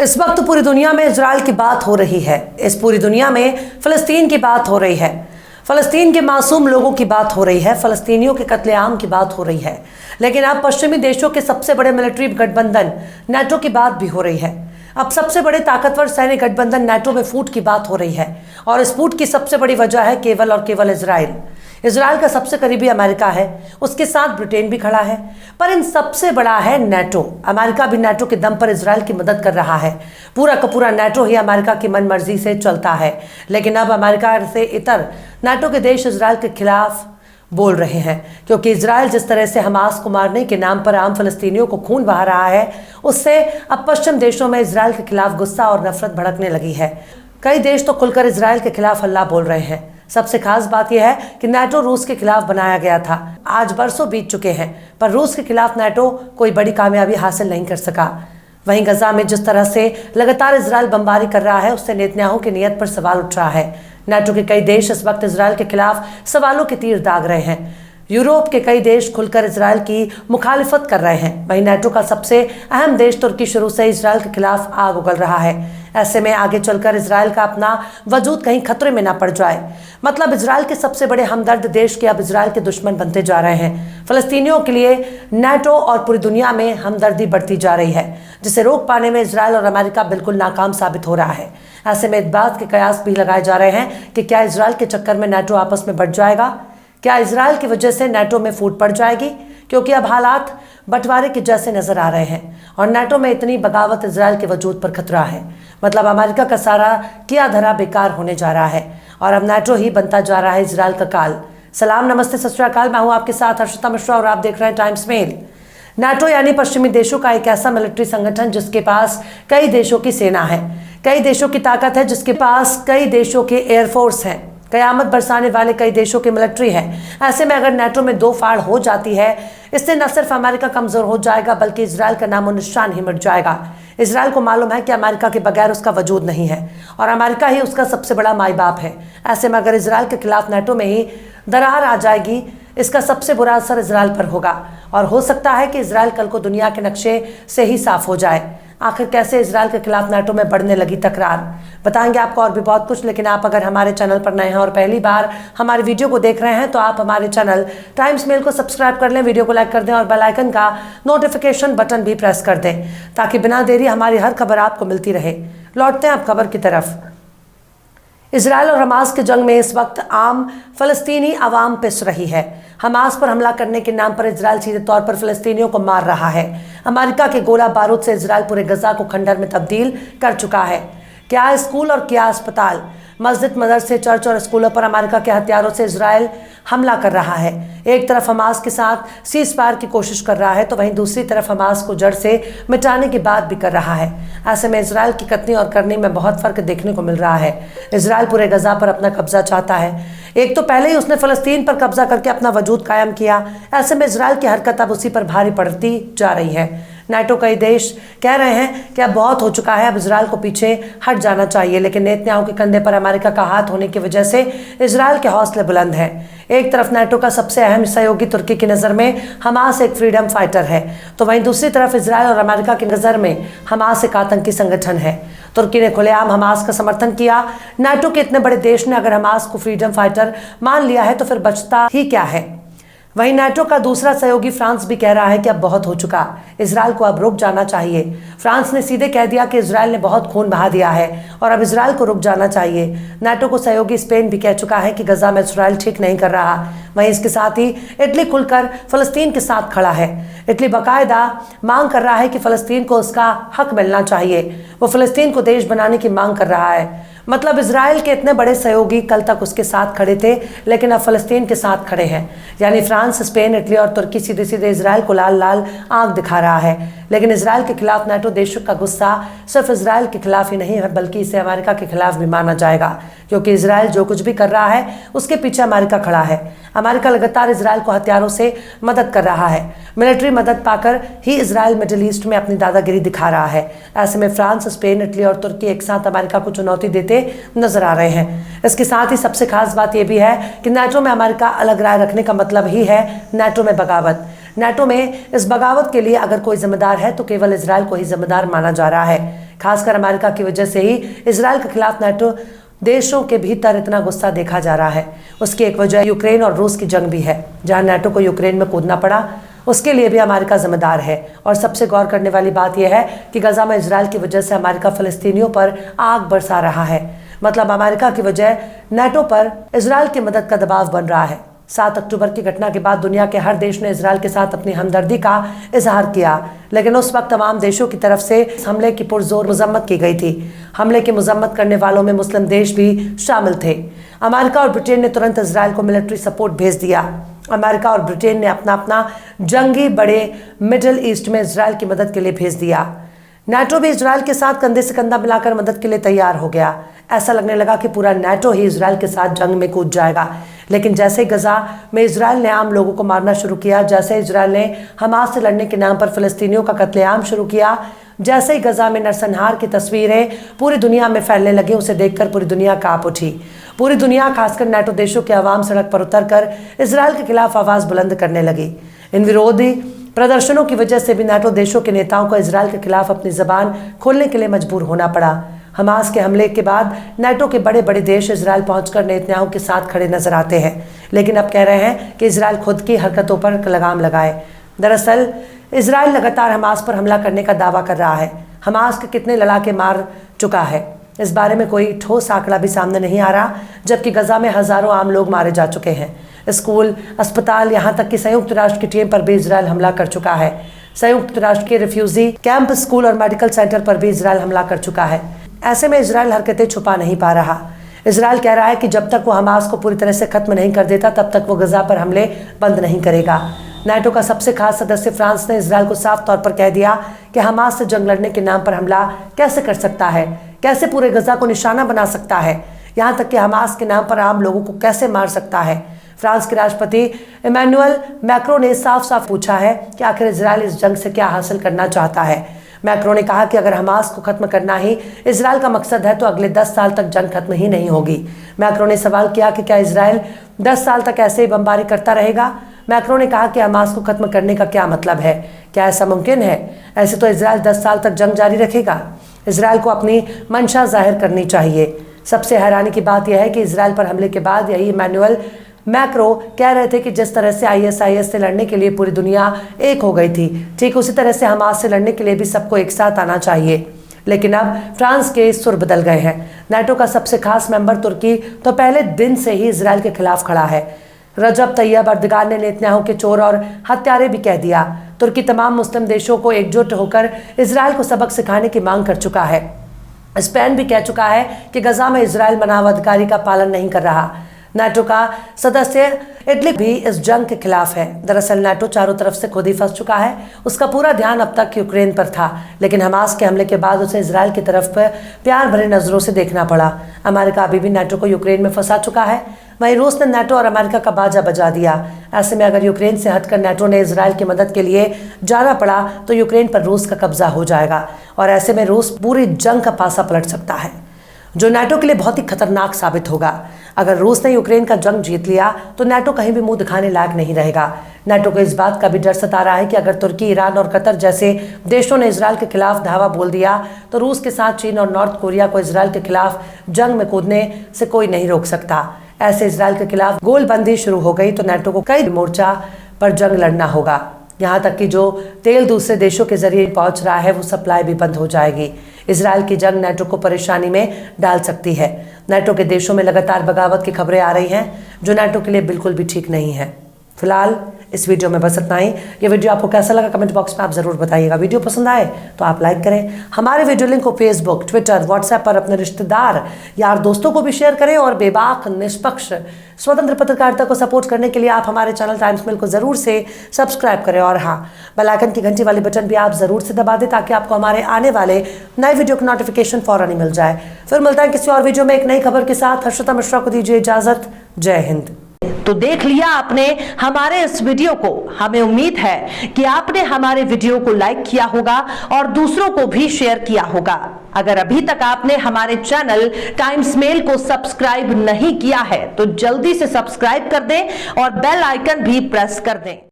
इस वक्त पूरी दुनिया में इजराइल की बात हो रही है। इस पूरी दुनिया में फ़लस्तीन की बात हो रही है। फ़लस्तीन के मासूम लोगों की बात हो रही है। फ़लस्तीनियों के कत्लेआम की बात हो रही है। लेकिन अब पश्चिमी देशों के सबसे बड़े मिलिट्री गठबंधन नाटो की बात भी हो रही है। अब सबसे बड़े ताकतवर सैन्य गठबंधन नाटो में फूट की बात हो रही है। और इस फूट की सबसे बड़ी वजह है केवल और केवल इजराइल। इजराइल का सबसे करीबी अमेरिका है, उसके साथ ब्रिटेन भी खड़ा है, पर इन सबसे बड़ा है नाटो। अमेरिका भी नाटो के दम पर इजराइल की मदद कर रहा है। पूरा का पूरा नाटो ही अमेरिका की मन मर्जी से चलता है। लेकिन अब अमेरिका से इतर नाटो के देश इजराइल के खिलाफ बोल रहे हैं, क्योंकि इजराइल जिस तरह से हमास को मारने के नाम पर आम फलस्तीनियों को खून बहा रहा है, उससे अब पश्चिम देशों में इजराइल के खिलाफ गुस्सा और नफरत भड़कने लगी है। कई देश तो खुलकर इजराइल के खिलाफ हल्ला बोल रहे हैं। सबसे खास बात यह है कि नाटो रूस के खिलाफ बनाया गया था। आज बरसों बीत चुके हैं, पर रूस के खिलाफ नाटो कोई बड़ी कामयाबी हासिल नहीं कर सका। वहीं गजा में जिस तरह से लगातार इजराइल बमबारी कर रहा है, उससे नेतन्याहू की नीयत पर सवाल उठ रहा है। नाटो के कई देश इस वक्त इजराइल के खिलाफ सवालों के तीर दाग रहे हैं। यूरोप के कई देश खुलकर इजराइल की मुखालिफत कर रहे हैं। वहीं नाटो का सबसे अहम देश तुर्की शुरू से इजराइल के खिलाफ आग उगल रहा है। ऐसे में आगे चलकर इजराइल का अपना वजूद कहीं खतरे में ना पड़ जाए। मतलब इजराइल के सबसे बड़े हमदर्द देश के अब इजराइल के दुश्मन बनते जा रहे हैं। फलस्तीनियों के लिए नाटो और पूरी दुनिया में हमदर्दी बढ़ती जा रही है, जिसे रोक पाने में इजराइल और अमेरिका बिल्कुल नाकाम साबित हो रहा है। ऐसे में इस बात के कयास भी लगाए जा रहे हैं कि क्या इजराइल के चक्कर में नाटो आपस में बढ़ जाएगा? क्या इजराइल की वजह से नाटो में फूट पड़ जाएगी? क्योंकि अब हालात बंटवारे के जैसे नजर आ रहे हैं और नाटो में इतनी बगावत इजराइल के वजूद पर खतरा है। मतलब अमेरिका का सारा किया धरा बेकार होने जा रहा है और अब नाटो ही बनता जा रहा है इजराइल का काल। सलाम, नमस्ते, सत श्री अकाल। मैं हूं आपके साथ हर्षिता मिश्रा और आप देख रहे हैं टाइम्स मेल। नाटो यानी पश्चिमी देशों का एक ऐसा मिलिट्री संगठन जिसके पास कई देशों की सेना है, कई देशों की ताकत है, जिसके पास कई देशों के एयरफोर्स है, कयामत बरसाने वाले कई देशों की मिलिट्री है। ऐसे में अगर नाटो में दो फाड़ हो जाती है, इससे न सिर्फ अमेरिका कमजोर हो जाएगा बल्कि इजराइल का नामो निशान ही मिट जाएगा। इजराइल को मालूम है कि अमेरिका के बगैर उसका वजूद नहीं है और अमेरिका ही उसका सबसे बड़ा माई बाप है। ऐसे में अगर इजराइल के खिलाफ नाटो में ही दरार आ जाएगी, इसका सबसे बुरा असर इजराइल पर होगा और हो सकता है कि इजराइल कल को दुनिया के नक्शे से ही साफ हो जाए। आखिर कैसे इजराइल के खिलाफ नाटो में बढ़ने लगी तकरार, बताएंगे आपको और भी बहुत कुछ। लेकिन आप अगर हमारे चैनल पर नए हैं और पहली बार हमारे वीडियो को देख रहे हैं तो आप हमारे चैनल टाइम्स मेल को सब्सक्राइब कर लें, वीडियो को लाइक कर दें और बेल आइकन का नोटिफिकेशन बटन भी प्रेस कर दें ताकि बिना देरी हमारी हर खबर आपको मिलती रहे। लौटते हैं अब खबर की तरफ। इजराइल और हमास के जंग में इस वक्त आम फलस्तीनी आवाम पिस रही है। हमास पर हमला करने के नाम पर इजराइल सीधे तौर पर फलस्तीनियों को मार रहा है। अमेरिका के गोला बारूद से इजराइल पूरे गजा को खंडर में तब्दील कर चुका है। क्या स्कूल और क्या अस्पताल, मस्जिद, मदरसे, चर्च और स्कूलों पर अमेरिका के हथियारों से इजराइल हमला कर रहा है। एक तरफ हमास के साथ सीज फायर की कोशिश कर रहा है तो वहीं दूसरी तरफ हमास को जड़ से मिटाने की बात भी कर रहा है। ऐसे में इजराइल की कथनी और करनी में बहुत फर्क देखने को मिल रहा है। इजराइल पूरे गजा पर अपना कब्जा चाहता है। एक तो पहले ही उसने फलस्तीन पर कब्जा करके अपना वजूद कायम किया। ऐसे में इजराइल की हरकत अब उसी पर भारी पड़ती जा रही है। नाटो कई देश कह रहे हैं कि अब बहुत हो चुका है, अब इजराइल को पीछे हट जाना चाहिए। लेकिन नेतन्याहू के कंधे पर अमेरिका का हाथ होने की वजह से इजराइल के हौसले बुलंद हैं। एक तरफ नाटो का सबसे अहम सहयोगी तुर्की की नज़र में हमास एक फ्रीडम फाइटर है, तो वहीं दूसरी तरफ इजराइल और अमेरिका की नज़र में हमास एक आतंकी संगठन है। तुर्की ने खुलेआम हमास का समर्थन किया। नाटो के इतने बड़े देश ने अगर हमास को फ्रीडम फाइटर मान लिया है तो फिर बचता ही क्या है। वहीं नाटो का दूसरा सहयोगी फ्रांस भी कह रहा है कि अब बहुत हो चुका, इजराइल को अब रुक जाना चाहिए। फ्रांस ने सीधे कह दिया कि इजराइल ने बहुत खून बहा दिया है और अब इजराइल को रुक जाना चाहिए। नाटो को सहयोगी स्पेन भी कह चुका है कि गजा में इजराइल ठीक नहीं कर रहा। वहीं इसके साथ ही इटली खुलकर फलस्तीन के साथ खड़ा है। इटली बाकायदा मांग कर रहा है कि फलस्तीन को उसका हक मिलना चाहिए। वो फलस्तीन को देश बनाने की मांग कर रहा है। मतलब इजराइल के इतने बड़े सहयोगी कल तक उसके साथ खड़े थे, लेकिन अब फलस्तीन के साथ खड़े हैं। यानी फ्रांस, स्पेन, इटली और तुर्की सीधे सीधे इजराइल को लाल लाल आंख दिखा रहा है। लेकिन इजराइल के खिलाफ नाटो देशों का गुस्सा सिर्फ इजराइल के खिलाफ ही नहीं है बल्कि इसे अमेरिका के खिलाफ भी माना जाएगा, क्योंकि इजराइल जो कुछ भी कर रहा है उसके पीछे अमेरिका खड़ा है। अमेरिका लगातार इजराइल को हथियारों से मदद कर रहा है। मिलिट्री मदद पाकर ही इजराइल मिडिल ईस्ट में अपनी दादागिरी दिखा रहा है। ऐसे में फ्रांस, स्पेन, इटली और तुर्की एक साथ अमेरिका को चुनौती देते नजर आ रहे हैं। इसके साथ ही सबसे खास बात यह भी है कि नाटो में अमेरिका अलग राय रखने का मतलब ही है नाटो में बगावत। नाटो में इस बगावत के लिए अगर कोई जिम्मेदार है तो केवल इजराइल को ही जिम्मेदार माना जा रहा है। खासकर अमेरिका की वजह से ही इजराइल के खिलाफ नाटो देशों के भीतर इतना गुस्सा देखा जा रहा है। उसकी एक वजह यूक्रेन और रूस की जंग भी है, जहां नाटो को यूक्रेन में कूदना पड़ा। उसके लिए भी अमेरिका जिम्मेदार है। और सबसे गौर करने वाली बात यह है कि गजा में इजराइल की वजह से अमेरिका फिलिस्तीनियों पर आग बरसा रहा है। मतलब अमेरिका की वजह नाटो पर इजराइल की मदद का दबाव बन रहा है। 7 अक्टूबर की घटना के बाद दुनिया के हर देश ने इजराइल के साथ अपनी हमदर्दी का इजहार किया, लेकिन उस वक्त तमाम देशों की तरफ से हमले की पुरजोर मजम्मत की गई थी। हमले की मजम्मत करने वालों में मुस्लिम देश भी शामिल थे। अमेरिका और ब्रिटेन ने तुरंत इजराइल को मिलिट्री सपोर्ट भेज दिया। अमेरिका और ब्रिटेन ने अपना अपना जंगी बड़े मिडिल ईस्ट में इजराइल की मदद के लिए भेज दिया। नाटो भी इजराइल के साथ कंधे से कंधा मिलाकर मदद के लिए तैयार हो गया। ऐसा लगने लगा कि पूरा नाटो ही इजराइल के साथ जंग में कूद जाएगा। लेकिन जैसे ही गजा में इजराइल ने आम लोगों को मारना शुरू किया, जैसे इजराइल ने हमास से लड़ने के नाम पर फिलिस्तीनियों का कत्लेआम शुरू किया, जैसे ही गजा में नरसंहार की तस्वीरें पूरी दुनिया में फैलने लगी, उसे देखकर पूरी दुनिया कांप उठी। पूरी दुनिया खासकर नाटो देशों के अवाम सड़क पर उतरकर इजराइल के खिलाफ आवाज बुलंद करने लगी। इन विरोधी प्रदर्शनों की वजह से भी नाटो देशों के नेताओं को इजराइल के खिलाफ अपनी जबान खोलने के लिए मजबूर होना पड़ा। हमास के हमले के बाद नाटो के बड़े बड़े देश इजराइल पहुंचकर नेतन्याहू के साथ खड़े नजर आते हैं, लेकिन अब कह रहे हैं कि इजराइल खुद की हरकतों पर लगाम लगाए। दरअसल इजराइल लगातार हमास पर हमला करने का दावा कर रहा है। हमास के कितने लड़ाके मार चुका है, इस बारे में कोई ठोस आंकड़ा भी सामने नहीं आ रहा, जबकि गजा में हजारों आम लोग मारे जा चुके हैं। स्कूल, अस्पताल, यहाँ तक कि संयुक्त राष्ट्र की टीम पर भी इजराइल हमला कर चुका है। संयुक्त राष्ट्र के रिफ्यूजी कैंप, स्कूल और मेडिकल सेंटर पर भी इजराइल हमला कर चुका है। ऐसे में इजराइल हरकतें छुपा नहीं पा रहा। इजराइल कह रहा है कि जब तक वो हमास को पूरी तरह से खत्म नहीं कर देता, तब तक वो गजा पर हमले बंद नहीं करेगा। नाटो का सबसे खास सदस्य फ्रांस ने इजराइल को साफ तौर पर कह दिया कि हमास से जंग लड़ने के नाम पर हमला कैसे कर सकता है, कैसे पूरे गजा को निशाना बना सकता है, यहाँ तक कि हमास के नाम पर आम लोगों को कैसे मार सकता है। फ्रांस के राष्ट्रपति इमैनुअल मैक्रो ने साफ साफ पूछा है कि आखिर इजराइल इस जंग से क्या हासिल करना चाहता है। मैक्रो ने कहा कि अगर हमास को खत्म करना ही इजराइल का मकसद है तो अगले 10 साल तक जंग खत्म ही नहीं होगी। मैक्रो ने सवाल किया कि क्या इजराइल 10 साल तक ऐसे ही बमबारी करता रहेगा। मैक्रो ने कहा कि हमास को खत्म करने का क्या मतलब है, क्या ऐसा मुमकिन है? ऐसे तो इजराइल 10 साल तक जंग जारी रखेगा। इजराइल को अपनी मंशा जाहिर करनी चाहिए। सबसे हैरानी की बात यह है कि इजराइल पर हमले के बाद यही इमैनुअल मैक्रो कह रहे थे कि जिस तरह से ISIS से लड़ने के लिए पूरी दुनिया एक हो गई थी, ठीक उसी तरह से हमास से लड़ने के लिए भी सबको एक साथ आना चाहिए। लेकिन अब फ्रांस के सुर बदल गए हैं। नाटो का सबसे खास मेंबर तुर्की तो पहले दिन से ही इजराइल के खिलाफ खड़ा है। रजब तैयब अर्दगान ने नेतन्याहू के चोर और हत्यारे भी कह दिया। तुर्की तमाम मुस्लिम देशों को एकजुट होकर इजराइल को सबक सिखाने की मांग कर चुका है। स्पेन भी कह चुका है कि गजा में इजराइल मानवाधिकार का पालन नहीं कर रहा। नाटो का सदस्य इटली भी इस जंग के खिलाफ है। दरअसल नाटो चारों तरफ से खुद ही फंस चुका है। उसका पूरा ध्यान अब तक यूक्रेन पर था, लेकिन हमास के हमले के बाद उसे इजराइल की तरफ प्यार भरे नजरों से देखना पड़ा। अमेरिका अभी भी नाटो को यूक्रेन में फंसा चुका है। वहीं रूस ने नाटो और अमेरिका का बाजा बजा दिया। ऐसे में अगर यूक्रेन से हटकर नाटो ने इजराइल की मदद के लिए जाना पड़ा तो यूक्रेन पर रूस का कब्जा हो जाएगा और ऐसे में रूस पूरी जंग का पासा पलट सकता है, जो नाटो के लिए बहुत ही खतरनाक साबित होगा। अगर रूस ने यूक्रेन का जंग जीत लिया तो नाटो कहीं भी मुंह दिखाने लायक नहीं रहेगा। नाटो को इस बात का भी डर सता रहा है कि अगर तुर्की, ईरान और कतर जैसे देशों ने इजराइल के खिलाफ धावा बोल दिया तो रूस के साथ चीन और नॉर्थ कोरिया को इजराइल के खिलाफ जंग में कूदने से कोई नहीं रोक सकता। ऐसे इजराइल के खिलाफ गोलबंदी शुरू हो गई तो नाटो को कई मोर्चा पर जंग लड़ना होगा। यहाँ तक कि जो तेल दूसरे देशों के जरिए पहुंच रहा है वो सप्लाई भी बंद हो जाएगी। इजराइल की जंग नाटो को परेशानी में डाल सकती है। नाटो के देशों में लगातार बगावत की खबरें आ रही हैं, जो नाटो के लिए बिल्कुल भी ठीक नहीं है। फिलहाल इस वीडियो में बस इतना ही। ये वीडियो आपको कैसा लगा कमेंट बॉक्स में आप जरूर बताइएगा। वीडियो पसंद आए तो आप लाइक करें। हमारे वीडियो लिंक को फेसबुक, ट्विटर, व्हाट्सएप पर अपने रिश्तेदार, यार, दोस्तों को भी शेयर करें और बेबाक, निष्पक्ष, स्वतंत्र पत्रकारिता को सपोर्ट करने के लिए आप हमारे चैनल टाइम्स मिल को जरूर से सब्सक्राइब करें और हाँ, बेल आइकन की घंटी वाली बटन भी आप जरूर से दबा दें ताकि आपको हमारे आने वाले नए वीडियो का नोटिफिकेशन फौरन ही मिल जाए। फिर मिलता है किसी और वीडियो में एक नई खबर के साथ। हर्षिता मिश्रा को दीजिए इजाजत। जय हिंद। तो देख लिया आपने हमारे इस वीडियो को। हमें उम्मीद है कि आपने हमारे वीडियो को लाइक किया होगा और दूसरों को भी शेयर किया होगा। अगर अभी तक आपने हमारे चैनल टाइम्स मेल को सब्सक्राइब नहीं किया है तो जल्दी से सब्सक्राइब कर दें और बेल आइकन भी प्रेस कर दें।